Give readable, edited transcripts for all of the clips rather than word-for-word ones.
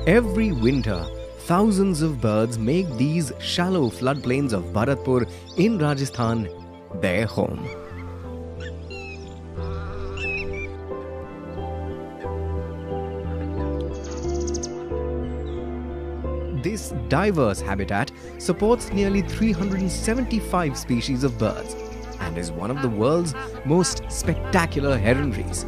Every winter, thousands of birds make these shallow floodplains of Bharatpur in Rajasthan their home. This diverse habitat supports nearly 375 species of birds and is one of the world's most spectacular heronries.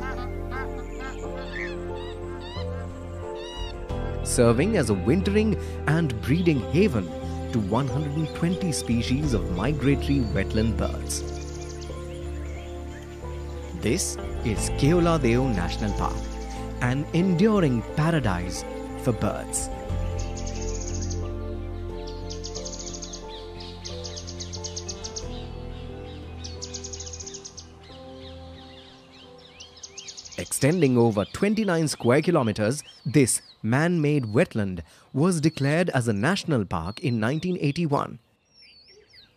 Serving as a wintering and breeding haven to 120 species of migratory wetland birds. This is Keoladeo National Park, an enduring paradise for birds. Extending over 29 square kilometers, this man-made wetland was declared as a national park in 1981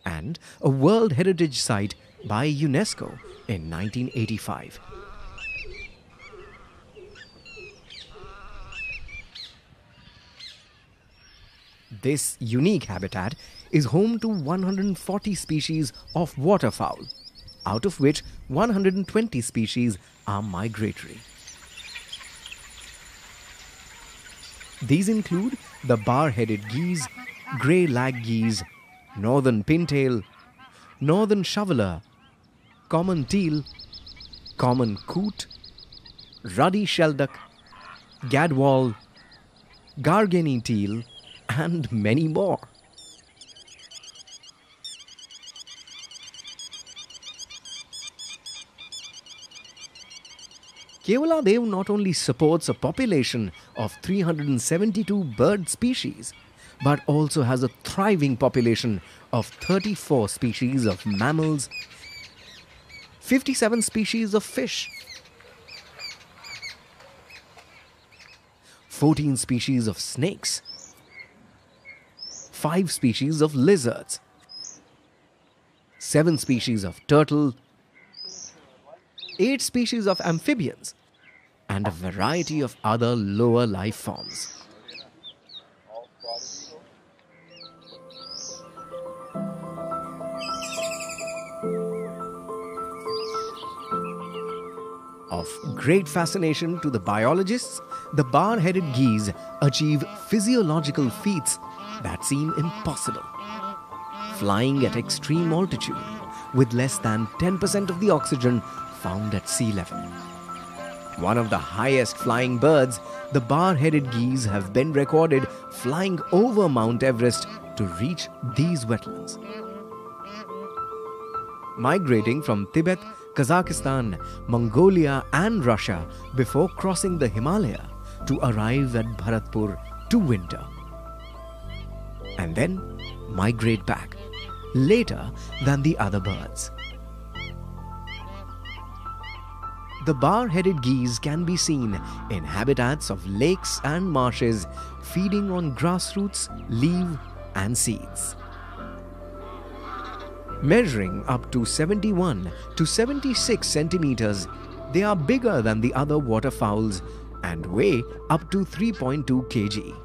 and a World Heritage Site by UNESCO in 1985. This unique habitat is home to 140 species of waterfowl, out of which 120 species are migratory. These include the bar-headed geese, grey lag geese, northern pintail, northern shoveler, common teal, common coot, ruddy shelduck, gadwall, Gargany teal, and many more. Keoladeo not only supports a population of 372 bird species, but also has a thriving population of 34 species of mammals, 57 species of fish, 14 species of snakes, 5 species of lizards, 7 species of turtle, 8 species of amphibians, and a variety of other lower life forms. Of great fascination to the biologists, the bar-headed geese achieve physiological feats that seem impossible. Flying at extreme altitude with less than 10% of the oxygen found at sea level. One of the highest flying birds, the bar-headed geese have been recorded flying over Mount Everest to reach these wetlands. Migrating from Tibet, Kazakhstan, Mongolia and Russia before crossing the Himalaya to arrive at Bharatpur to winter. And then migrate back, later than the other birds. The bar-headed geese can be seen in habitats of lakes and marshes, feeding on grass roots, leaf and seeds. Measuring up to 71 to 76 centimeters, they are bigger than the other waterfowls and weigh up to 3.2 kg.